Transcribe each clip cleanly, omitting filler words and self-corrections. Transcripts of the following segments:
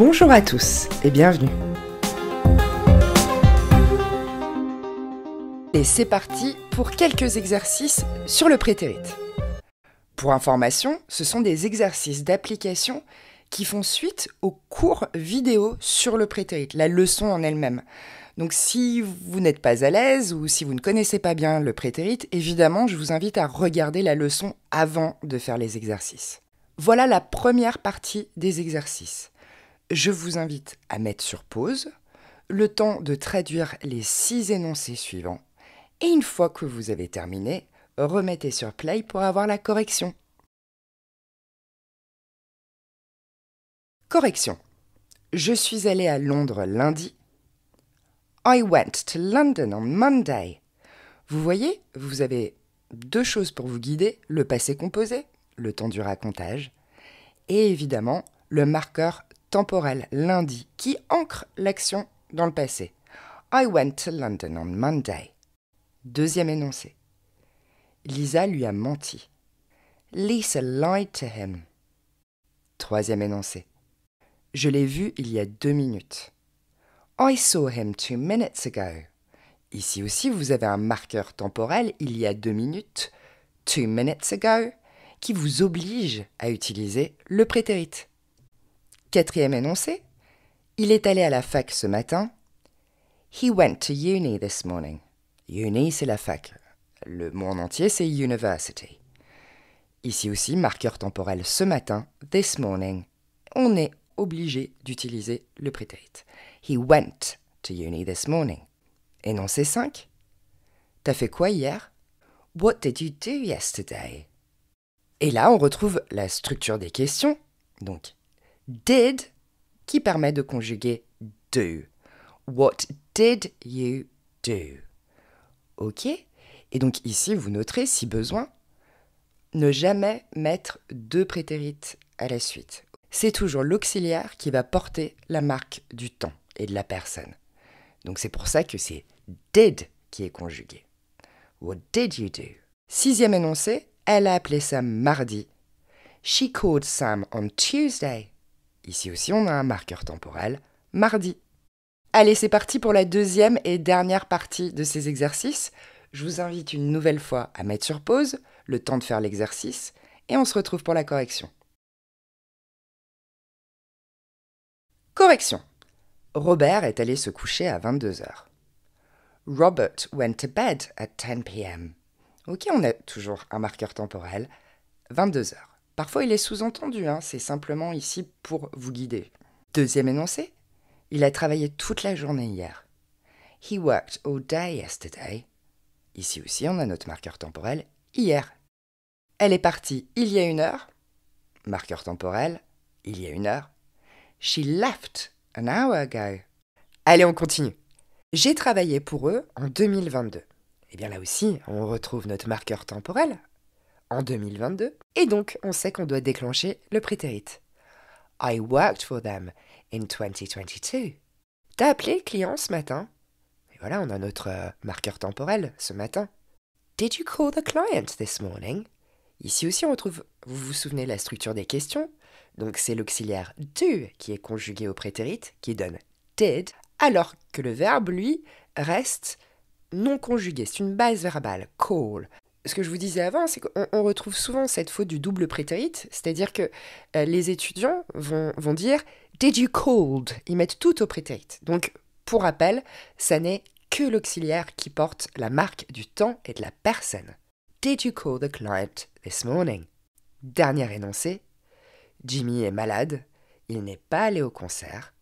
Bonjour à tous et bienvenue. Et c'est parti pour quelques exercices sur le prétérit. Pour information, ce sont des exercices d'application qui font suite au cours vidéo sur le prétérit, la leçon en elle-même. Donc si vous n'êtes pas à l'aise ou si vous ne connaissez pas bien le prétérit, évidemment, je vous invite à regarder la leçon avant de faire les exercices. Voilà la première partie des exercices. Je vous invite à mettre sur pause, le temps de traduire les 6 énoncés suivants, et une fois que vous avez terminé, remettez sur play pour avoir la correction. Correction. Je suis allé à Londres lundi. I went to London on Monday. Vous voyez, vous avez 2 choses pour vous guider, le passé composé, le temps du racontage, et évidemment le marqueur temporel lundi qui ancre l'action dans le passé. I went to London on Monday. Deuxième énoncé. Lisa lui a menti. Lisa lied to him. Troisième énoncé. Je l'ai vu il y a 2 minutes. I saw him 2 minutes ago. Ici aussi, vous avez un marqueur temporel il y a 2 minutes, 2 minutes ago, qui vous oblige à utiliser le prétérit. Quatrième énoncé. Il est allé à la fac ce matin. He went to uni this morning. Uni, c'est la fac. Le mot en entier, c'est university. Ici aussi, marqueur temporel ce matin, this morning. On est obligé d'utiliser le prétérit. He went to uni this morning. Énoncé 5. T'as fait quoi hier? What did you do yesterday? Et là, on retrouve la structure des questions. Donc, did, qui permet de conjuguer do. What did you do? Ok? Et donc ici, vous noterez, si besoin, ne jamais mettre 2 prétérit à la suite. C'est toujours l'auxiliaire qui va porter la marque du temps et de la personne. Donc c'est pour ça que c'est did qui est conjugué. What did you do? 6e énoncé, elle a appelé Sam mardi. She called Sam on Tuesday. Ici aussi, on a un marqueur temporel, mardi. Allez, c'est parti pour la 2e et dernière partie de ces exercices. Je vous invite une nouvelle fois à mettre sur pause, le temps de faire l'exercice, et on se retrouve pour la correction. Correction. Robert est allé se coucher à 22h. Robert went to bed at 10 p.m. Ok, on a toujours un marqueur temporel, 22h. Parfois, il est sous-entendu, c'est simplement ici pour vous guider. 2e énoncé. Il a travaillé toute la journée hier. He worked all day yesterday. Ici aussi, on a notre marqueur temporel, hier. Elle est partie il y a 1 heure. Marqueur temporel, il y a 1 heure. She left an hour ago. Allez, on continue. J'ai travaillé pour eux en 2022. Et bien là aussi, on retrouve notre marqueur temporel en 2022. Et donc, on sait qu'on doit déclencher le prétérit. I worked for them in 2022. T'as appelé le client ce matin? Et voilà, on a notre marqueur temporel ce matin. Did you call the client this morning? Ici aussi, on retrouve, vous vous souvenez, la structure des questions. Donc, c'est l'auxiliaire do qui est conjugué au prétérit, qui donne did, alors que le verbe, lui, reste non conjugué. C'est une base verbale, call. Ce que je vous disais avant, c'est qu'on retrouve souvent cette faute du double prétérit, c'est-à-dire que les étudiants vont dire « Did you called ?» Ils mettent tout au prétérit. Donc, pour rappel, ça n'est que l'auxiliaire qui porte la marque du temps et de la personne. « Did you call the client this morning ?» Dernier énoncé. Jimmy est malade. Il n'est pas allé au concert.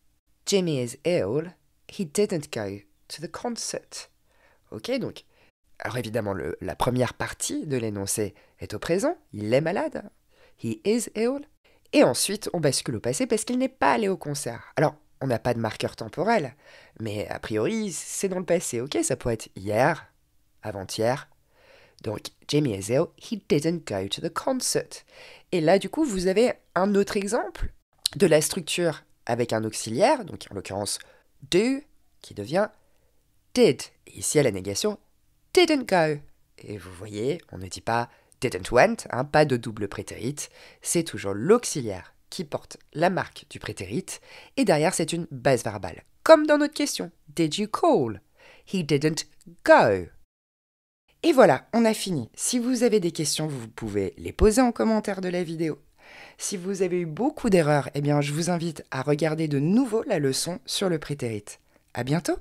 Jimmy is ill. He didn't go to the concert. Ok, donc... Alors évidemment, la première partie de l'énoncé est au présent. Il est malade. He is ill. Et ensuite, on bascule au passé parce qu'il n'est pas allé au concert. Alors, on n'a pas de marqueur temporel, mais a priori, c'est dans le passé. Ok, ça pourrait être hier, avant-hier. Donc, Jamie is ill. He didn't go to the concert. Et là, du coup, vous avez un autre exemple de la structure avec un auxiliaire, donc en l'occurrence do, qui devient did. Et ici, à la négation, didn't go. Et vous voyez, on ne dit pas didn't went, pas de double prétérit, c'est toujours l'auxiliaire qui porte la marque du prétérit, et derrière c'est une base verbale. Comme dans notre question. Did you call? He didn't go. Et voilà, on a fini. Si vous avez des questions, vous pouvez les poser en commentaire de la vidéo. Si vous avez eu beaucoup d'erreurs, eh bien je vous invite à regarder de nouveau la leçon sur le prétérit. À bientôt!